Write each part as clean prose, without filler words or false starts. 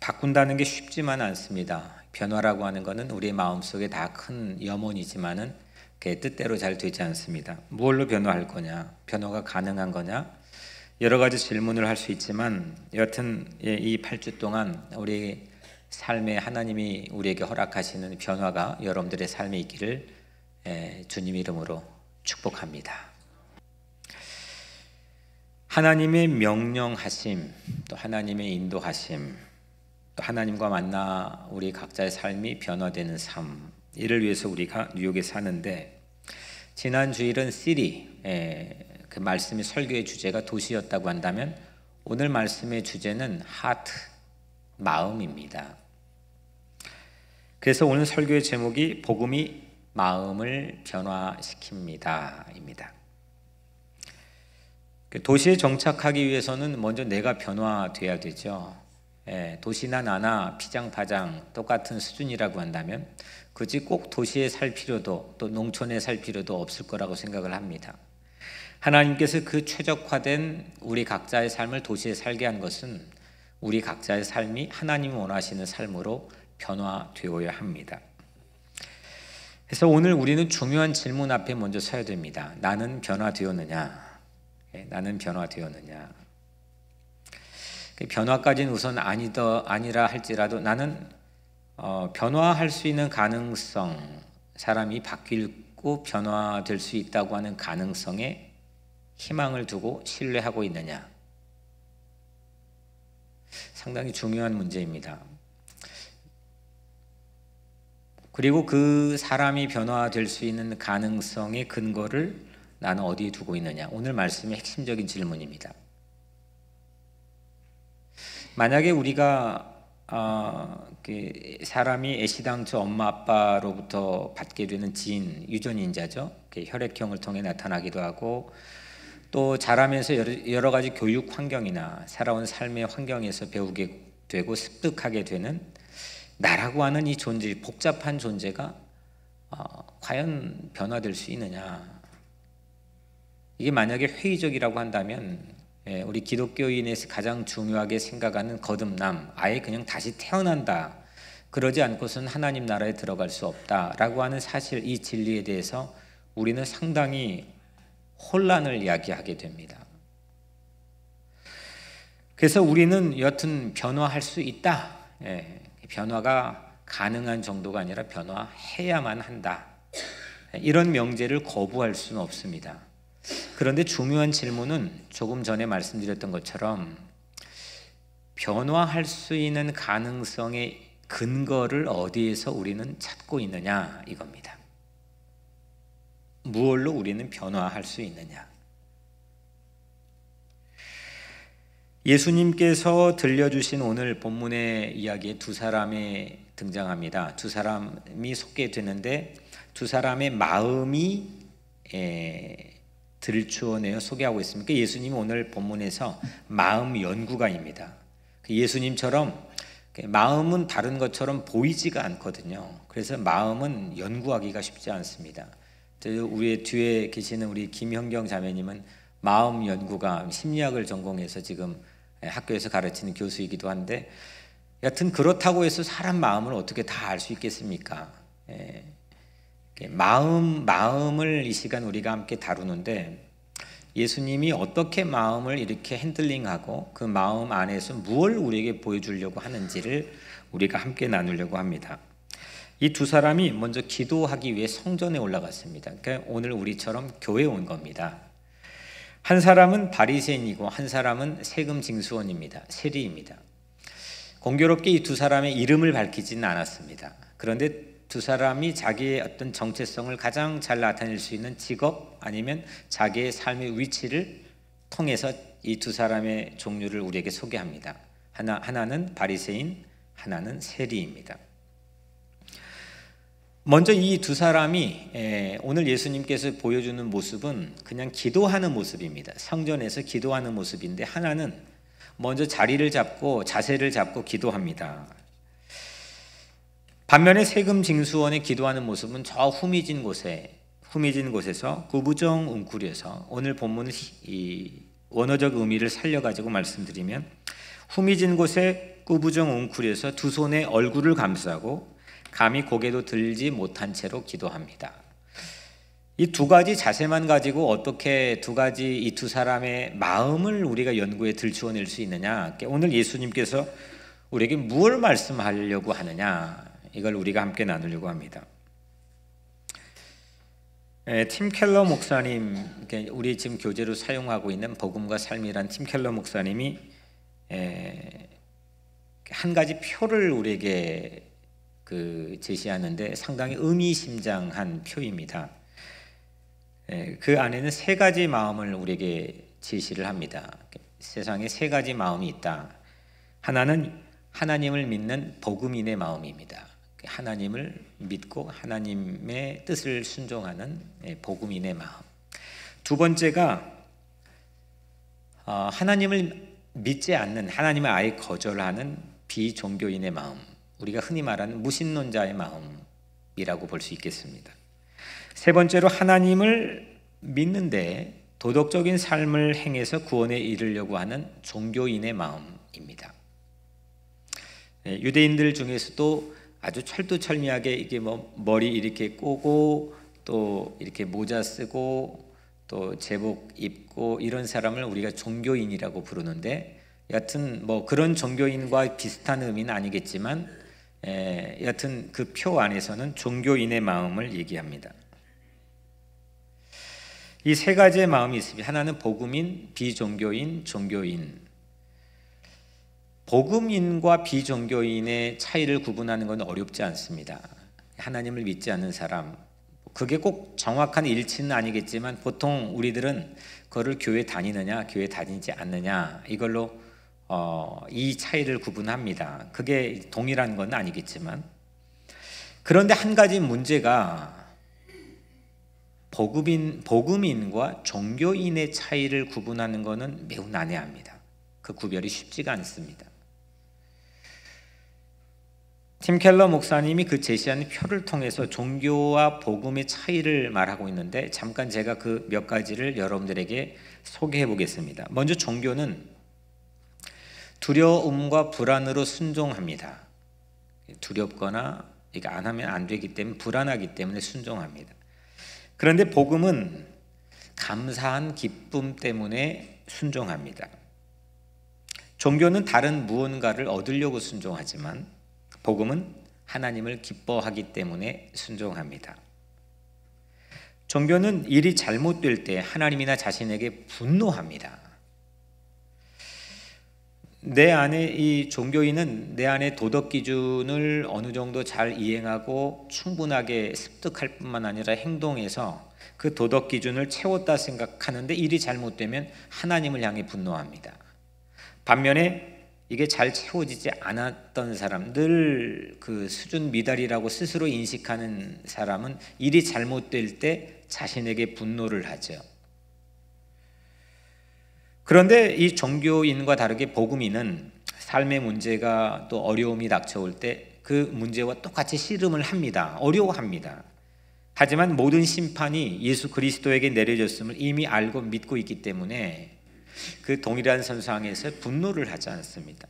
바꾼다는 게 쉽지만 않습니다. 변화라고 하는 것은 우리의 마음속에 다 큰 염원이지만은 그게 뜻대로 잘 되지 않습니다. 무엇로 변화할 거냐? 변화가 가능한 거냐? 여러 가지 질문을 할 수 있지만 여하튼 이 8주 동안 우리 삶에 하나님이 우리에게 허락하시는 변화가 여러분들의 삶에 있기를 주님 이름으로 축복합니다. 하나님의 명령하심, 또 하나님의 인도하심, 또 하나님과 만나 우리 각자의 삶이 변화되는 삶, 이를 위해서 우리가 뉴욕에 사는데, 지난 주일은 시리, 그 말씀의 설교의 주제가 도시였다고 한다면 오늘 말씀의 주제는 하트, 마음입니다. 그래서 오늘 설교의 제목이 복음이 마음을 변화시킵니다 입니다. 도시에 정착하기 위해서는 먼저 내가 변화돼야 되죠. 도시나 나나 피장파장 똑같은 수준이라고 한다면 굳이 꼭 도시에 살 필요도 또 농촌에 살 필요도 없을 거라고 생각을 합니다. 하나님께서 그 최적화된 우리 각자의 삶을 도시에 살게 한 것은 우리 각자의 삶이 하나님이 원하시는 삶으로 변화되어야 합니다. 그래서 오늘 우리는 중요한 질문 앞에 먼저 서야 됩니다. 나는 변화되었느냐? 나는 변화되었느냐? 변화까지는 우선 아니라 할지라도 나는 변화할 수 있는 가능성, 사람이 바뀌고 변화될 수 있다고 하는 가능성에 희망을 두고 신뢰하고 있느냐? 상당히 중요한 문제입니다. 그리고 그 사람이 변화될 수 있는 가능성의 근거를 나는 어디에 두고 있느냐? 오늘 말씀의 핵심적인 질문입니다. 만약에 우리가 사람이 애시당초 엄마 아빠로부터 받게 되는 지인, 유전인자죠. 혈액형을 통해 나타나기도 하고 또 자라면서 여러 가지 교육 환경이나 살아온 삶의 환경에서 배우게 되고 습득하게 되는 나라고 하는 이 존재, 복잡한 존재가 과연 변화될 수 있느냐? 이게 만약에 회의적이라고 한다면 우리 기독교인에서 가장 중요하게 생각하는 거듭남, 아예 그냥 다시 태어난다, 그러지 않고서는 하나님 나라에 들어갈 수 없다라고 하는 사실, 이 진리에 대해서 우리는 상당히 혼란을 이야기하게 됩니다. 그래서 우리는 여튼 변화할 수 있다, 변화가 가능한 정도가 아니라 변화해야만 한다, 이런 명제를 거부할 수는 없습니다. 그런데 중요한 질문은 조금 전에 말씀드렸던 것처럼 변화할 수 있는 가능성의 근거를 어디에서 우리는 찾고 있느냐, 이겁니다. 무엇로 우리는 변화할 수 있느냐? 예수님께서 들려주신 오늘 본문의 이야기에 두 사람이 등장합니다. 두 사람이 소개되는데 두 사람의 마음이 들추어내어 소개하고 있습니다. 예수님은 오늘 본문에서 마음 연구가입니다. 예수님처럼 마음은 다른 것처럼 보이지가 않거든요. 그래서 마음은 연구하기가 쉽지 않습니다. 우리 뒤에 계시는 우리 김현경 자매님은 마음 연구가, 심리학을 전공해서 지금 학교에서 가르치는 교수이기도 한데, 여튼 그렇다고 해서 사람 마음을 어떻게 다 알 수 있겠습니까? 마음을 이 시간 우리가 함께 다루는데, 예수님이 어떻게 마음을 이렇게 핸들링하고 그 마음 안에서 무엇을 우리에게 보여주려고 하는지를 우리가 함께 나누려고 합니다. 이 두 사람이 먼저 기도하기 위해 성전에 올라갔습니다. 그러니까 오늘 우리처럼 교회에 온 겁니다. 한 사람은 바리새인이고 한 사람은 세금 징수원입니다. 세리입니다. 공교롭게 이 두 사람의 이름을 밝히지는 않았습니다. 그런데 두 사람이 자기의 어떤 정체성을 가장 잘 나타낼 수 있는 직업 아니면 자기의 삶의 위치를 통해서 이 두 사람의 종류를 우리에게 소개합니다. 하나는 바리새인, 하나는 세리입니다. 먼저 이 두 사람이 오늘 예수님께서 보여주는 모습은 그냥 기도하는 모습입니다. 성전에서 기도하는 모습인데, 하나는 먼저 자리를 잡고 자세를 잡고 기도합니다. 반면에 세금 징수원의 기도하는 모습은 저 후미진 곳에서 구부정웅크려서, 오늘 본문의 이 원어적 의미를 살려가지고 말씀드리면 후미진 곳에 꾸부정 웅크려서 두 손에 얼굴을 감싸고 감히 고개도 들지 못한 채로 기도합니다. 이 두 가지 자세만 가지고 어떻게 이 두 사람의 마음을 우리가 연구에 들추어낼 수 있느냐? 오늘 예수님께서 우리에게 무엇을 말씀하려고 하느냐? 이걸 우리가 함께 나누려고 합니다. 팀 켈러 목사님, 우리 지금 교재로 사용하고 있는 복음과 삶이란 팀 켈러 목사님이 한 가지 표를 우리에게 제시하는데 상당히 의미심장한 표입니다. 그 안에는 세 가지 마음을 우리에게 제시를 합니다. 세상에 세 가지 마음이 있다. 하나는 하나님을 믿는 복음인의 마음입니다. 하나님을 믿고 하나님의 뜻을 순종하는 복음인의 마음. 두 번째가 하나님을 믿지 않는, 하나님을 아예 거절하는 비종교인의 마음, 우리가 흔히 말하는 무신론자의 마음이라고 볼 수 있겠습니다. 세 번째로 하나님을 믿는데 도덕적인 삶을 행해서 구원에 이르려고 하는 종교인의 마음입니다. 유대인들 중에서도 아주 철두철미하게 이게 머리 이렇게 꼬고 또 이렇게 모자 쓰고 또 제복 입고 이런 사람을 우리가 종교인이라고 부르는데, 여하튼 그런 종교인과 비슷한 의미는 아니겠지만 여하튼 그 표 안에서는 종교인의 마음을 얘기합니다. 이 세 가지의 마음이 있습니다. 하나는 복음인, 비종교인, 종교인. 복음인과 비종교인의 차이를 구분하는 건 어렵지 않습니다. 하나님을 믿지 않는 사람, 그게 꼭 정확한 일치는 아니겠지만 보통 우리들은 그거를 교회 다니느냐 교회 다니지 않느냐 이걸로 이 차이를 구분합니다. 그게 동일한 건 아니겠지만, 그런데 한 가지 문제가 복음인과 종교인의 차이를 구분하는 것은 매우 난해합니다. 그 구별이 쉽지가 않습니다. 팀 켈러 목사님이 그 제시하는 표를 통해서 종교와 복음의 차이를 말하고 있는데, 잠깐 제가 그 몇 가지를 여러분들에게 소개해 보겠습니다. 먼저 종교는 두려움과 불안으로 순종합니다. 두렵거나 이거 안 하면 안 되기 때문에, 불안하기 때문에 순종합니다. 그런데 복음은 감사한 기쁨 때문에 순종합니다. 종교는 다른 무언가를 얻으려고 순종하지만 복음은 하나님을 기뻐하기 때문에 순종합니다. 종교는 일이 잘못될 때 하나님이나 자신에게 분노합니다. 내 안에 이 종교인은 내 안에 도덕 기준을 어느 정도 잘 이행하고 충분하게 습득할 뿐만 아니라 행동해서 그 도덕 기준을 채웠다 생각하는데 일이 잘못되면 하나님을 향해 분노합니다. 반면에 이게 잘 채워지지 않았던 사람, 늘 그 수준 미달이라고 스스로 인식하는 사람은 일이 잘못될 때 자신에게 분노를 하죠. 그런데 이 종교인과 다르게 복음인은 삶의 문제가 또 어려움이 닥쳐올 때 그 문제와 똑같이 씨름을 합니다. 어려워합니다. 하지만 모든 심판이 예수 그리스도에게 내려졌음을 이미 알고 믿고 있기 때문에 그 동일한 선상에서 분노를 하지 않습니다.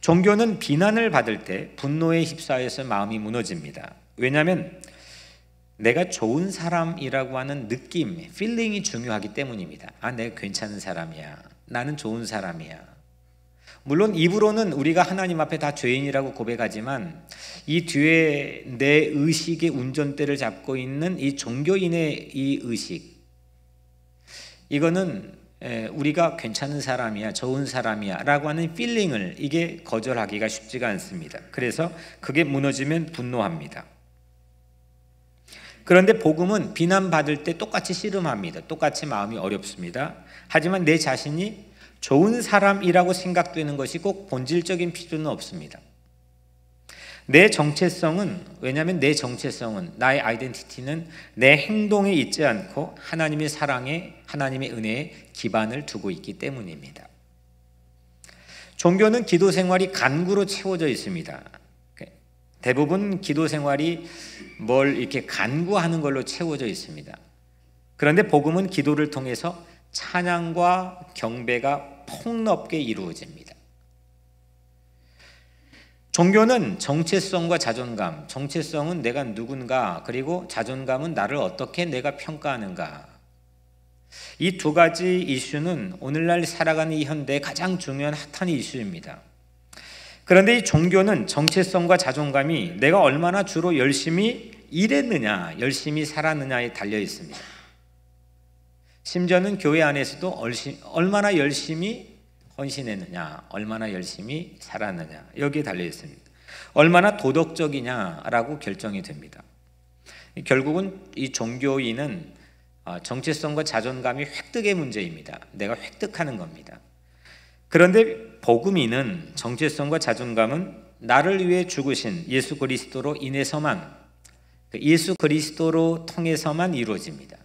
종교는 비난을 받을 때 분노에 휩싸여서 마음이 무너집니다. 왜냐하면 내가 좋은 사람이라고 하는 느낌, 필링이 중요하기 때문입니다. 내가 괜찮은 사람이야. 나는 좋은 사람이야. 물론 입으로는 우리가 하나님 앞에 다 죄인이라고 고백하지만 이 뒤에 내 의식의 운전대를 잡고 있는 이 종교인의 이 의식, 이거는 우리가 괜찮은 사람이야, 좋은 사람이야 라고 하는 필링을 이게 거절하기가 쉽지가 않습니다. 그래서 그게 무너지면 분노합니다. 그런데 복음은 비난받을 때 똑같이 씨름합니다. 똑같이 마음이 어렵습니다. 하지만 내 자신이 좋은 사람이라고 생각되는 것이 꼭 본질적인 필요는 없습니다. 내 정체성은, 왜냐하면 내 정체성은, 나의 아이덴티티는 내 행동에 있지 않고 하나님의 사랑에, 하나님의 은혜에 기반을 두고 있기 때문입니다. 종교는 기도 생활이 간구로 채워져 있습니다. 대부분 기도 생활이 뭘 이렇게 간구하는 걸로 채워져 있습니다. 그런데 복음은 기도를 통해서 찬양과 경배가 폭넓게 이루어집니다. 종교는 정체성과 자존감, 정체성은 내가 누군가, 그리고 자존감은 나를 어떻게 내가 평가하는가. 이 두 가지 이슈는 오늘날 살아가는 이 현대의 가장 중요한 핫한 이슈입니다. 그런데 이 종교는 정체성과 자존감이 내가 얼마나 주로 열심히 일했느냐, 열심히 살았느냐에 달려 있습니다. 심지어는 교회 안에서도 얼마나 열심히 헌신했느냐, 얼마나 열심히 살았느냐, 여기에 달려 있습니다. 얼마나 도덕적이냐라고 결정이 됩니다. 결국은 이 종교인은 정체성과 자존감이 획득의 문제입니다. 내가 획득하는 겁니다. 그런데 복음인은 정체성과 자존감은 나를 위해 죽으신 예수 그리스도로 인해서만, 예수 그리스도로 통해서만 이루어집니다.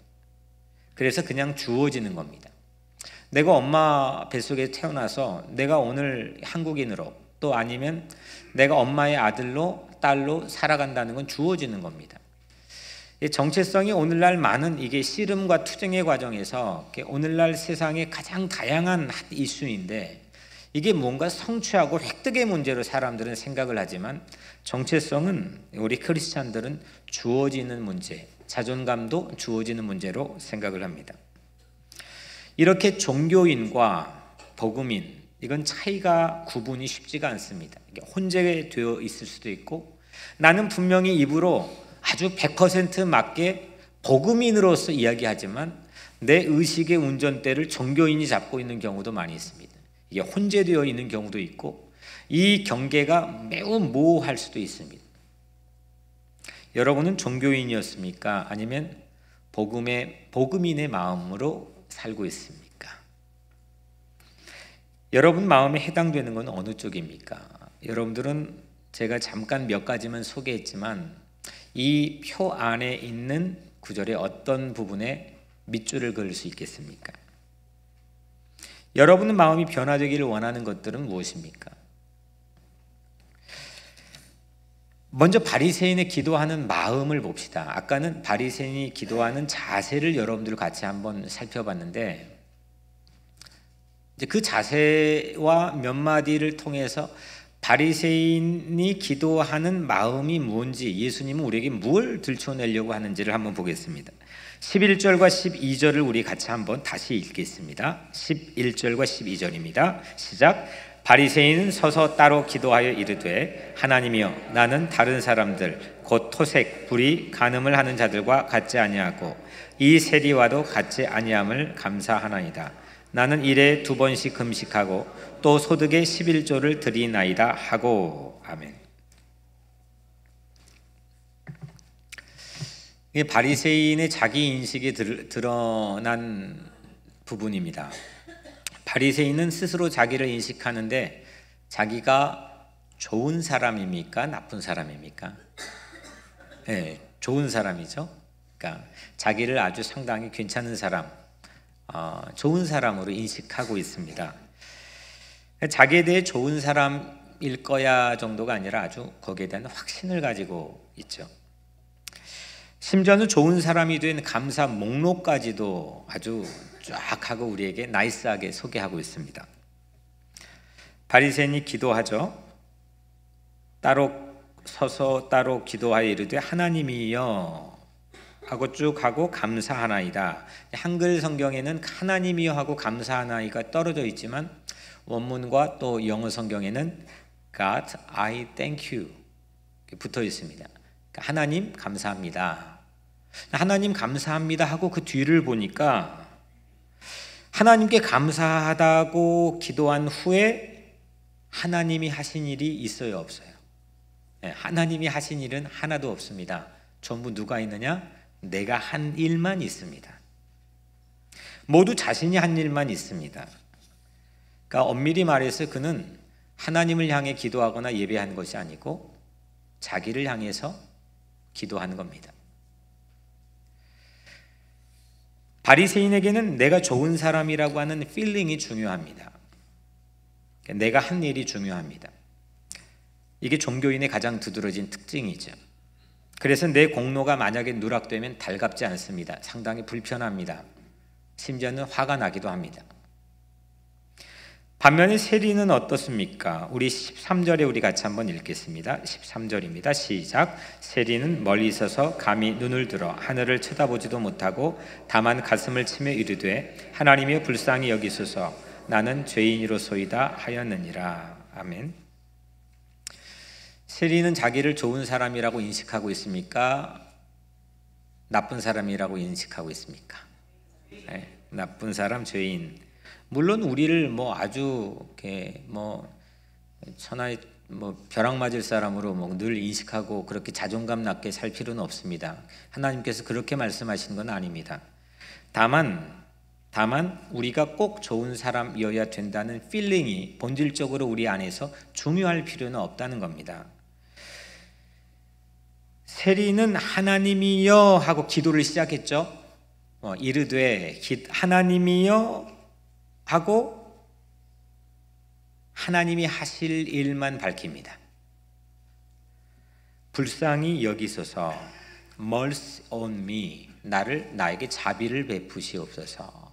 그래서 그냥 주어지는 겁니다. 내가 엄마 뱃속에 태어나서 내가 오늘 한국인으로, 또 아니면 내가 엄마의 아들로 딸로 살아간다는 건 주어지는 겁니다. 정체성이 오늘날 많은 이게 씨름과 투쟁의 과정에서 오늘날 세상의 가장 다양한 이슈인데, 이게 뭔가 성취하고 획득의 문제로 사람들은 생각을 하지만 정체성은 우리 크리스찬들은 주어지는 문제, 자존감도 주어지는 문제로 생각을 합니다. 이렇게 종교인과 복음인, 이건 차이가 구분이 쉽지가 않습니다. 혼재되어 있을 수도 있고, 나는 분명히 입으로 아주 100% 맞게 복음인으로서 이야기하지만 내 의식의 운전대를 종교인이 잡고 있는 경우도 많이 있습니다. 이게 혼재되어 있는 경우도 있고, 이 경계가 매우 모호할 수도 있습니다. 여러분은 종교인이었습니까? 아니면 복음인의 마음으로 살고 있습니까? 여러분 마음에 해당되는 건 어느 쪽입니까? 여러분들은 제가 잠깐 몇 가지만 소개했지만 이 표 안에 있는 구절의 어떤 부분에 밑줄을 그을 수 있겠습니까? 여러분의 마음이 변화되기를 원하는 것들은 무엇입니까? 먼저 바리새인의 기도하는 마음을 봅시다. 아까는 바리새인이 기도하는 자세를 여러분들 같이 한번 살펴봤는데, 이제 그 자세와 몇 마디를 통해서 바리새인이 기도하는 마음이 뭔지, 예수님은 우리에게 뭘 들춰내려고 하는지를 한번 보겠습니다. 11절과 12절을 우리 같이 한번 다시 읽겠습니다. 11절과 12절입니다. 시작. 바리새인은 서서 따로 기도하여 이르되, 하나님이여, 나는 다른 사람들 곧 토색, 불의, 간음을 하는 자들과 같지 아니하고 이 세리와도 같지 아니함을 감사하나이다. 나는 일에 2번씩 금식하고 또 소득의 11조를 드리나이다 하고. 아멘. 이게 바리새인의 자기 인식이 드러난 부분입니다. 바리새인은 스스로 자기를 인식하는데 자기가 좋은 사람입니까? 나쁜 사람입니까? 네, 좋은 사람이죠. 그러니까 자기를 아주 상당히 괜찮은 사람, 좋은 사람으로 인식하고 있습니다. 자기에 대해 좋은 사람일 거야 정도가 아니라 아주 거기에 대한 확신을 가지고 있죠. 심지어는 좋은 사람이 된 감사 목록까지도 아주 쫙 하고 우리에게 나이스하게 소개하고 있습니다. 바리새인이 기도하죠. 따로 서서 따로 기도하여 이르되, 하나님이여 하고 쭉 하고 감사하나이다. 한글 성경에는 하나님이여 하고 감사하나이가 떨어져 있지만 원문과 또 영어 성경에는 God, I thank you 붙어 있습니다. 하나님 감사합니다. 하나님 감사합니다 하고 그 뒤를 보니까 하나님께 감사하다고 기도한 후에 하나님이 하신 일이 있어요, 없어요? 하나님이 하신 일은 하나도 없습니다. 전부 누가 있느냐? 내가 한 일만 있습니다. 모두 자신이 한 일만 있습니다. 그러니까 엄밀히 말해서 그는 하나님을 향해 기도하거나 예배하는 것이 아니고 자기를 향해서 기도하는 겁니다. 바리새인에게는 내가 좋은 사람이라고 하는 필링이 중요합니다. 내가 한 일이 중요합니다. 이게 종교인의 가장 두드러진 특징이죠. 그래서 내 공로가 만약에 누락되면 달갑지 않습니다. 상당히 불편합니다. 심지어는 화가 나기도 합니다. 반면에 세리는 어떻습니까? 우리 13절에 우리 같이 한번 읽겠습니다. 13절입니다. 시작. 세리는 멀리 있어서 감히 눈을 들어 하늘을 쳐다보지도 못하고 다만 가슴을 치며 이르되 하나님이여 불쌍히 여기소서 나는 죄인이로소이다 하였느니라. 아멘. 세리는 자기를 좋은 사람이라고 인식하고 있습니까? 나쁜 사람이라고 인식하고 있습니까? 네, 나쁜 사람, 죄인. 물론 우리를 아주 이렇게 천하의 벼락 맞을 사람으로 늘 인식하고 그렇게 자존감 낮게 살 필요는 없습니다. 하나님께서 그렇게 말씀하신 건 아닙니다. 다만 우리가 꼭 좋은 사람이어야 된다는 필링이 본질적으로 우리 안에서 중요할 필요는 없다는 겁니다. 세리는 하나님이여 하고 기도를 시작했죠. 이르되 하나님이여 하고 하나님이 하실 일만 밝힙니다. 불쌍히 여기소서, mercy on me, 나에게 자비를 베푸시옵소서,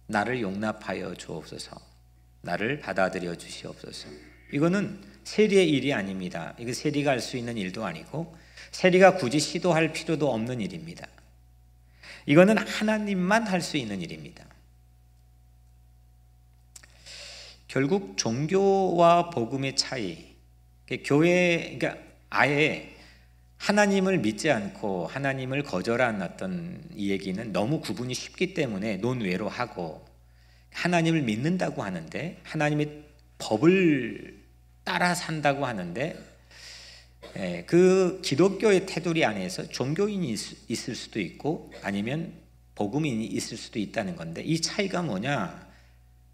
나를 용납하여 주옵소서, 나를 받아들여 주시옵소서. 이거는 세리의 일이 아닙니다. 이거 세리가 할 수 있는 일도 아니고 세리가 굳이 시도할 필요도 없는 일입니다. 이거는 하나님만 할 수 있는 일입니다. 결국 종교와 복음의 차이, 그러니까 아예 하나님을 믿지 않고 하나님을 거절한 어떤 이 얘기는 너무 구분이 쉽기 때문에 논외로 하고, 하나님을 믿는다고 하는데 하나님의 법을 따라 산다고 하는데 그 기독교의 테두리 안에서 종교인이 있을 수도 있고 아니면 복음인이 있을 수도 있다는 건데, 이 차이가 뭐냐?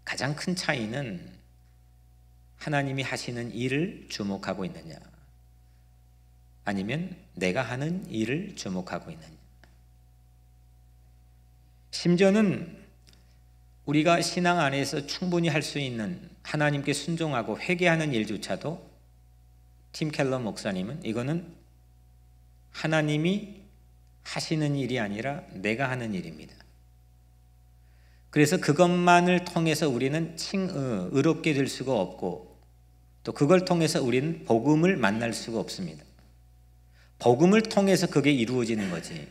가장 큰 차이는 하나님이 하시는 일을 주목하고 있느냐 아니면 내가 하는 일을 주목하고 있느냐. 심지어는 우리가 신앙 안에서 충분히 할 수 있는 하나님께 순종하고 회개하는 일조차도 팀 켈러 목사님은 이거는 하나님이 하시는 일이 아니라 내가 하는 일입니다. 그래서 그것만을 통해서 우리는 의롭게 될 수가 없고, 또 그걸 통해서 우리는 복음을 만날 수가 없습니다. 복음을 통해서 그게 이루어지는 거지.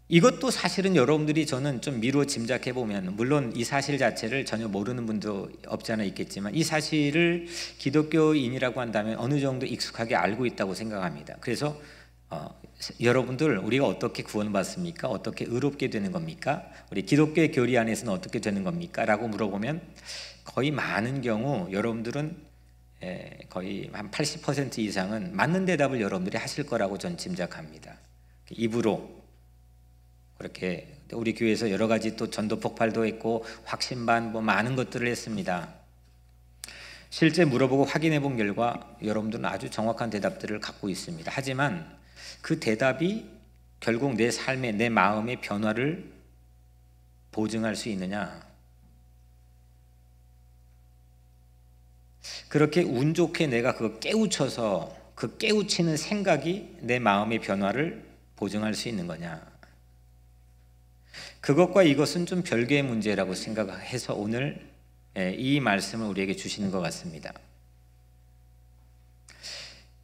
이것도 사실은 여러분들이 저는 좀 미루어 짐작해 보면, 물론 이 사실 자체를 전혀 모르는 분도 없지 않아 있겠지만 이 사실을 기독교인이라고 한다면 어느 정도 익숙하게 알고 있다고 생각합니다. 그래서 여러분들, 우리가 어떻게 구원받습니까? 어떻게 의롭게 되는 겁니까? 우리 기독교의 교리 안에서는 어떻게 되는 겁니까? 라고 물어보면 거의 많은 경우 여러분들은 거의 한 80% 이상은 맞는 대답을 여러분들이 하실 거라고 전 짐작합니다. 입으로 그렇게 우리 교회에서 여러 가지 또 전도 폭발도 했고 확신반 많은 것들을 했습니다. 실제 물어보고 확인해 본 결과 여러분들은 아주 정확한 대답들을 갖고 있습니다. 하지만 그 대답이 결국 내 삶의, 내 마음의 변화를 보증할 수 있느냐? 그렇게 운 좋게 내가 그거 깨우쳐서 그 깨우치는 생각이 내 마음의 변화를 보증할 수 있는 거냐? 그것과 이것은 좀 별개의 문제라고 생각해서 오늘 이 말씀을 우리에게 주시는 것 같습니다.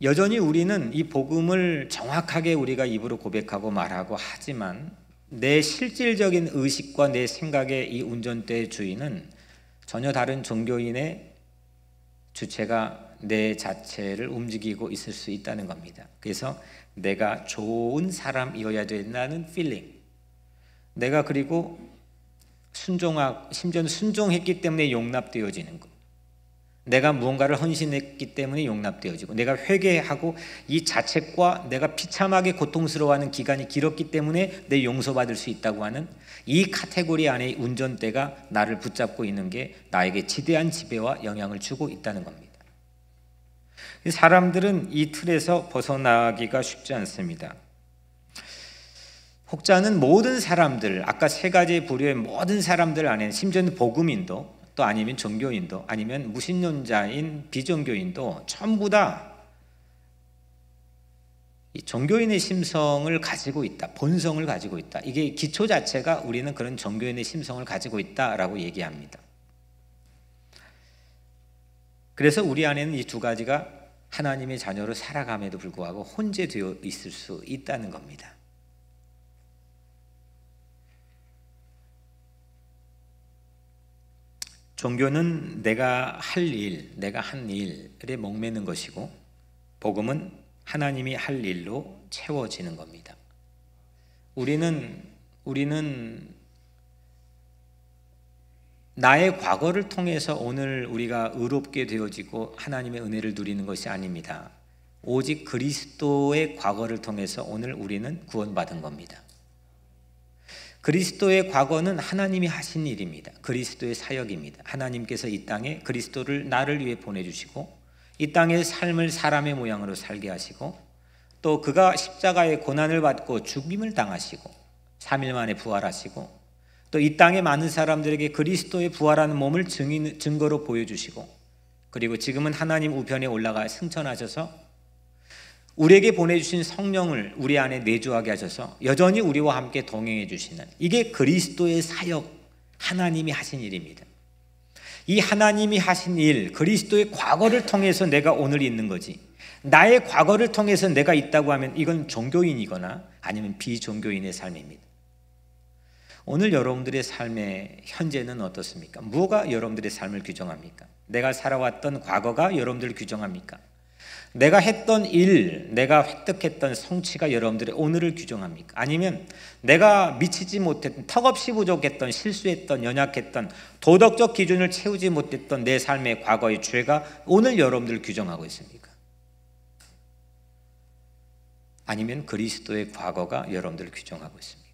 여전히 우리는 이 복음을 정확하게 우리가 입으로 고백하고 말하고 하지만 내 실질적인 의식과 내 생각의 이 운전대의 주인은 전혀 다른 종교인의 주체가 내 자체를 움직이고 있을 수 있다는 겁니다. 그래서 내가 좋은 사람이어야 된다는 필링, 내가 그리고 심지어는 순종했기 때문에 용납되어지는 것, 내가 무언가를 헌신했기 때문에 용납되어지고, 내가 회개하고 이 자책과 내가 비참하게 고통스러워하는 기간이 길었기 때문에 내 용서받을 수 있다고 하는 이 카테고리 안에 운전대가 나를 붙잡고 있는 게 나에게 지대한 지배와 영향을 주고 있다는 겁니다. 사람들은 이 틀에서 벗어나기가 쉽지 않습니다. 혹자는 모든 사람들, 아까 세 가지 부류의 모든 사람들 안에, 심지어는 복음인도 또 아니면 종교인도 아니면 무신론자인 비종교인도 전부 다 이 종교인의 심성을 가지고 있다, 본성을 가지고 있다. 이게 기초 자체가 우리는 그런 종교인의 심성을 가지고 있다라고 얘기합니다. 그래서 우리 안에는 이 두 가지가 하나님의 자녀로 살아감에도 불구하고 혼재되어 있을 수 있다는 겁니다. 종교는 내가 할 일, 내가 한 일에 목매는 것이고, 복음은 하나님이 할 일로 채워지는 겁니다. 우리는 나의 과거를 통해서 오늘 우리가 의롭게 되어지고 하나님의 은혜를 누리는 것이 아닙니다. 오직 그리스도의 과거를 통해서 오늘 우리는 구원받은 겁니다. 그리스도의 과거는 하나님이 하신 일입니다. 그리스도의 사역입니다. 하나님께서 이 땅에 그리스도를 나를 위해 보내주시고 이 땅의 삶을 사람의 모양으로 살게 하시고 또 그가 십자가의 고난을 받고 죽임을 당하시고 3일 만에 부활하시고 또 이 땅의 많은 사람들에게 그리스도의 부활하는 몸을 증거로 보여주시고 그리고 지금은 하나님 우편에 올라가 승천하셔서 우리에게 보내주신 성령을 우리 안에 내주하게 하셔서 여전히 우리와 함께 동행해 주시는, 이게 그리스도의 사역, 하나님이 하신 일입니다. 이 하나님이 하신 일, 그리스도의 과거를 통해서 내가 오늘 있는 거지, 나의 과거를 통해서 내가 있다고 하면 이건 종교인이거나 아니면 비종교인의 삶입니다. 오늘 여러분들의 삶의 현재는 어떻습니까? 뭐가 여러분들의 삶을 규정합니까? 내가 살아왔던 과거가 여러분들을 규정합니까? 내가 했던 일, 내가 획득했던 성취가 여러분들의 오늘을 규정합니까? 아니면 내가 미치지 못했던, 턱없이 부족했던, 실수했던, 연약했던, 도덕적 기준을 채우지 못했던 내 삶의 과거의 죄가 오늘 여러분들을 규정하고 있습니까? 아니면 그리스도의 과거가 여러분들을 규정하고 있습니까?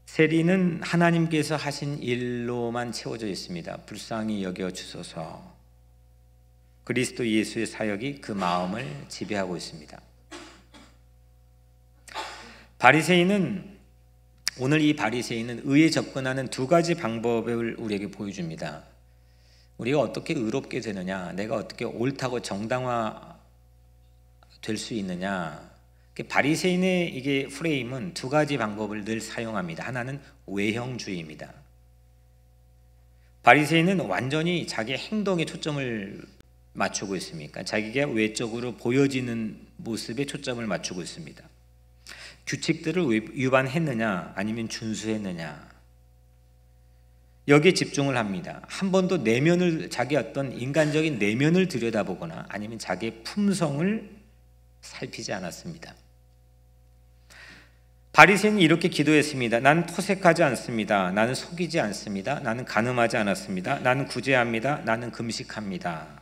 세리는 하나님께서 하신 일로만 채워져 있습니다. 불쌍히 여겨주소서. 그리스도 예수의 사역이 그 마음을 지배하고 있습니다. 바리새인은, 오늘 이 바리새인은 의에 접근하는 두 가지 방법을 우리에게 보여줍니다. 우리가 어떻게 의롭게 되느냐, 내가 어떻게 옳다고 정당화 될 수 있느냐. 바리새인의 이게 프레임은 두 가지 방법을 늘 사용합니다. 하나는 외형주의입니다. 바리새인은 완전히 자기 행동에 초점을 맞추고 있습니까? 자기가 외적으로 보여지는 모습에 초점을 맞추고 있습니다. 규칙들을 위반했느냐 아니면 준수했느냐, 여기에 집중을 합니다. 한 번도 내면을, 자기 어떤 인간적인 내면을 들여다보거나 아니면 자기의 품성을 살피지 않았습니다. 바리새인이 이렇게 기도했습니다. 나는 토색하지 않습니다. 나는 속이지 않습니다. 나는 간음하지 않았습니다. 나는 구제합니다. 나는 금식합니다.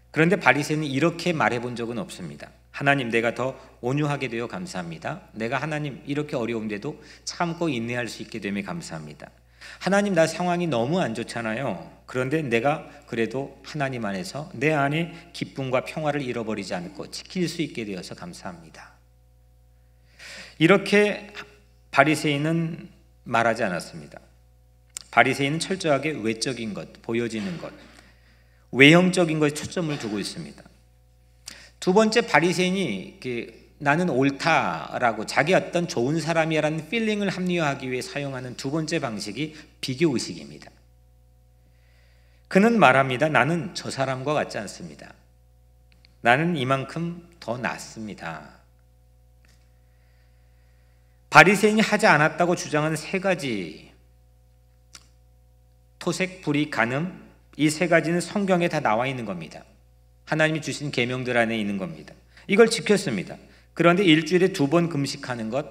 그런데 바리새인이 이렇게 말해본 적은 없습니다. 하나님, 내가 더 온유하게 되어 감사합니다. 내가 하나님 이렇게 어려운데도 참고 인내할 수 있게 되며 감사합니다. 하나님, 나 상황이 너무 안 좋잖아요. 그런데 내가 그래도 하나님 안에서 내 안에 기쁨과 평화를 잃어버리지 않고 지킬 수 있게 되어서 감사합니다. 이렇게 바리새인은 말하지 않았습니다. 바리새인은 철저하게 외적인 것, 보여지는 것, 외형적인 것에 초점을 두고 있습니다. 두 번째, 바리새인이 나는 옳다라고 자기 어떤 좋은 사람이라는 필링을 합리화하기 위해 사용하는 두 번째 방식이 비교의식입니다. 그는 말합니다. 나는 저 사람과 같지 않습니다. 나는 이만큼 더 낫습니다. 바리새인이 하지 않았다고 주장하는 세 가지, 토색, 불의, 간음, 이 세 가지는 성경에 다 나와 있는 겁니다. 하나님이 주신 계명들 안에 있는 겁니다. 이걸 지켰습니다. 그런데 일주일에 2번 금식하는 것,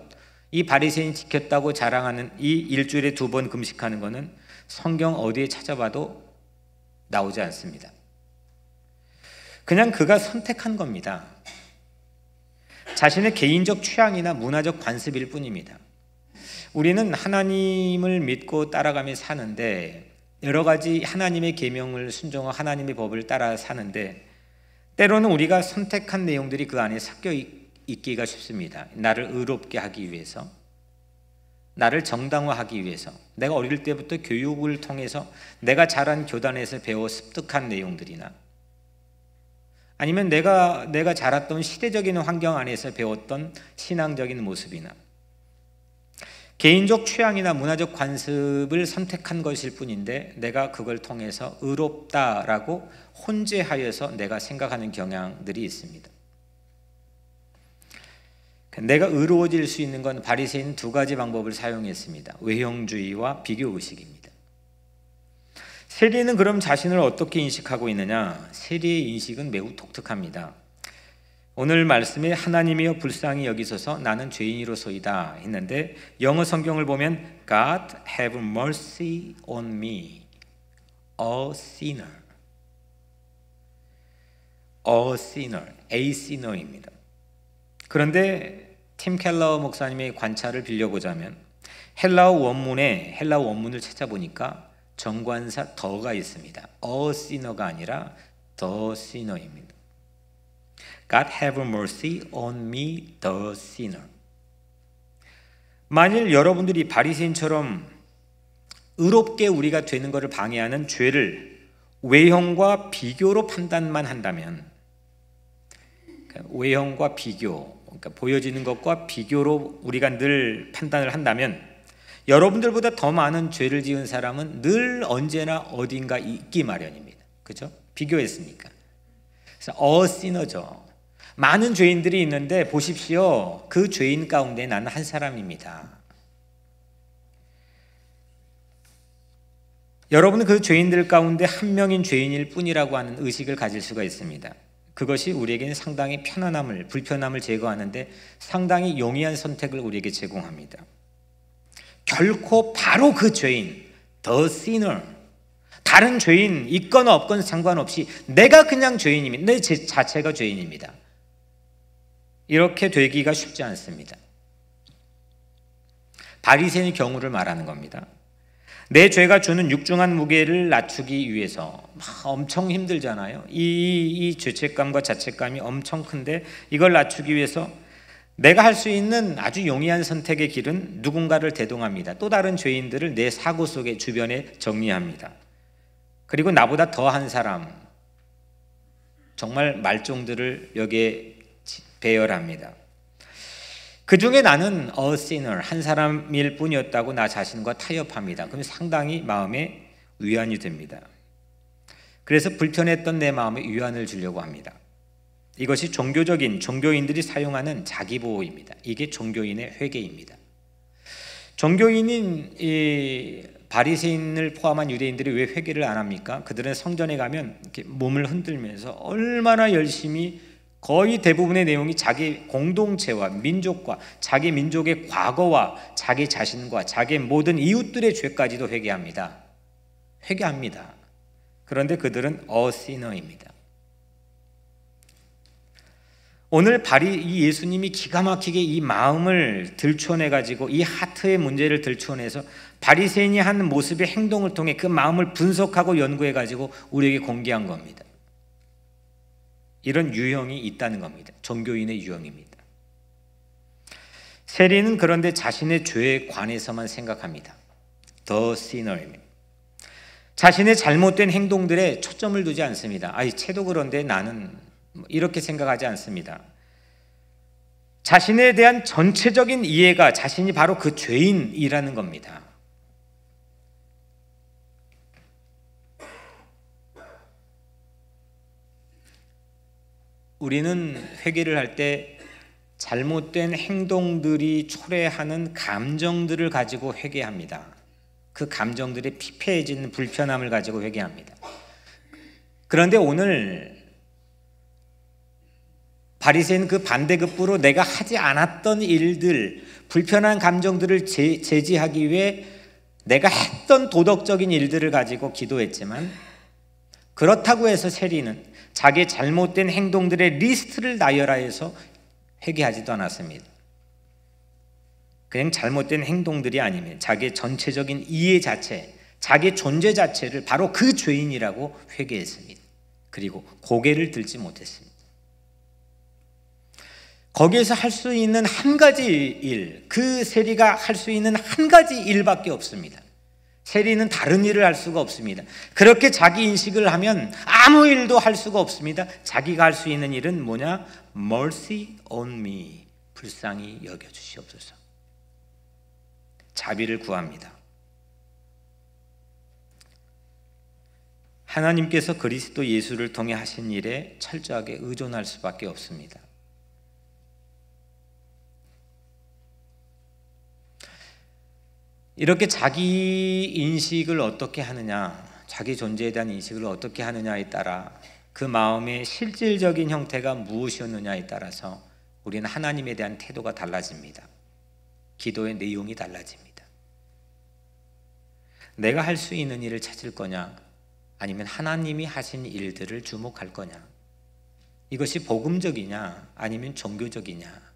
이 바리새인이 지켰다고 자랑하는 이 일주일에 2번 금식하는 것은 성경 어디에 찾아봐도 나오지 않습니다. 그냥 그가 선택한 겁니다. 자신의 개인적 취향이나 문화적 관습일 뿐입니다. 우리는 하나님을 믿고 따라가며 사는데, 여러 가지 하나님의 계명을 순종하고 하나님의 법을 따라 사는데 때로는 우리가 선택한 내용들이 그 안에 섞여 있기가 쉽습니다. 나를 의롭게 하기 위해서, 나를 정당화하기 위해서, 내가 어릴 때부터 교육을 통해서 내가 자란 교단에서 배워 습득한 내용들이나 아니면 내가 자랐던 시대적인 환경 안에서 배웠던 신앙적인 모습이나, 개인적 취향이나 문화적 관습을 선택한 것일 뿐인데 내가 그걸 통해서 의롭다라고 혼재하여서 내가 생각하는 경향들이 있습니다. 내가 의로워질 수 있는 건 바리새인 두 가지 방법을 사용했습니다. 외형주의와 비교의식입니다. 세리는 그럼 자신을 어떻게 인식하고 있느냐? 세리의 인식은 매우 독특합니다. 오늘 말씀에 하나님이여 불쌍히 여기소서 나는 죄인이로소이다 했는데 영어 성경을 보면 God have mercy on me, a sinner. a sinner, a sinner입니다. 그런데 팀 켈러 목사님의 관찰을 빌려보자면 헬라어 원문을 찾아보니까 정관사 더가 있습니다. a sinner가 아니라 the sinner입니다. God have mercy on me, the sinner. 만일 여러분들이 바리새인처럼 의롭게 우리가 되는 것을 방해하는 죄를 외형과 비교로 판단만 한다면, 외형과 비교, 그러니까 보여지는 것과 비교로 우리가 늘 판단을 한다면 여러분들보다 더 많은 죄를 지은 사람은 늘 언제나 어딘가 있기 마련입니다. 그죠? 비교했으니까. 그래서 sinner죠. 많은 죄인들이 있는데 보십시오. 그 죄인 가운데 나는 한 사람입니다. 여러분은 그 죄인들 가운데 한 명인 죄인일 뿐이라고 하는 의식을 가질 수가 있습니다. 그것이 우리에게는 상당히 편안함을, 불편함을 제거하는데 상당히 용이한 선택을 우리에게 제공합니다. 결코 바로 그 죄인, the sinner, 다른 죄인 있거나 없건 상관없이 내가 그냥 죄인입니다. 내 자체가 죄인입니다. 이렇게 되기가 쉽지 않습니다. 바리새인의 경우를 말하는 겁니다. 내 죄가 주는 육중한 무게를 낮추기 위해서 엄청 힘들잖아요. 이 죄책감과 자책감이 엄청 큰데 이걸 낮추기 위해서 내가 할 수 있는 아주 용이한 선택의 길은 누군가를 대동합니다. 또 다른 죄인들을 내 사고 속에 주변에 정리합니다. 그리고 나보다 더한 사람, 정말 말종들을 여기에 배열합니다. 그 중에 나는 a sinner, 한 사람일 뿐이었다고 나 자신과 타협합니다. 그럼 상당히 마음에 위안이 됩니다. 그래서 불편했던 내 마음에 위안을 주려고 합니다. 이것이 종교인들이 사용하는 자기보호입니다. 이게 종교인의 회개입니다. 종교인인 바리새인을 포함한 유대인들이 왜 회개를 안 합니까? 그들은 성전에 가면 이렇게 몸을 흔들면서 얼마나 열심히, 거의 대부분의 내용이 자기 공동체와 민족과 자기 민족의 과거와 자기 자신과 자기 모든 이웃들의 죄까지도 회개합니다. 그런데 그들은 a sinner입니다. 오늘 이 예수님이 기가 막히게 이 마음을 들춰내가지고 이 하트의 문제를 들춰내서 바리새인이 하는 모습의 행동을 통해 그 마음을 분석하고 연구해가지고 우리에게 공개한 겁니다. 이런 유형이 있다는 겁니다. 종교인의 유형입니다. 세리는 그런데 자신의 죄에 관해서만 생각합니다. The sinner입니다. 자신의 잘못된 행동들에 초점을 두지 않습니다. 쟤도 그런데 나는 이렇게 생각하지 않습니다. 자신에 대한 전체적인 이해가 자신이 바로 그 죄인이라는 겁니다. 우리는 회개를 할 때 잘못된 행동들이 초래하는 감정들을 가지고 회개합니다. 그 감정들이 피폐해지는 불편함을 가지고 회개합니다. 그런데 오늘 바리새인은 그 반대급부로 내가 하지 않았던 일들, 불편한 감정들을 제지하기 위해 내가 했던 도덕적인 일들을 가지고 기도했지만, 그렇다고 해서 세리는 자기의 잘못된 행동들의 리스트를 나열하여서 회개하지도 않았습니다. 그냥 잘못된 행동들이 아니면 자기의 전체적인 이해 자체, 자기의 존재 자체를 바로 그 죄인이라고 회개했습니다. 그리고 고개를 들지 못했습니다. 거기에서 할 수 있는 한 가지 일, 그 세리가 할 수 있는 한 가지 일밖에 없습니다. 세리는 다른 일을 할 수가 없습니다. 그렇게 자기 인식을 하면 아무 일도 할 수가 없습니다. 자기가 할 수 있는 일은 뭐냐? Mercy on me, 불쌍히 여겨주시옵소서. 자비를 구합니다. 하나님께서 그리스도 예수를 통해 하신 일에 철저하게 의존할 수밖에 없습니다. 이렇게 자기 인식을 어떻게 하느냐, 자기 존재에 대한 인식을 어떻게 하느냐에 따라 그 마음의 실질적인 형태가 무엇이었느냐에 따라서 우리는 하나님에 대한 태도가 달라집니다. 기도의 내용이 달라집니다. 내가 할 수 있는 일을 찾을 거냐, 아니면 하나님이 하신 일들을 주목할 거냐, 이것이 복음적이냐 아니면 종교적이냐,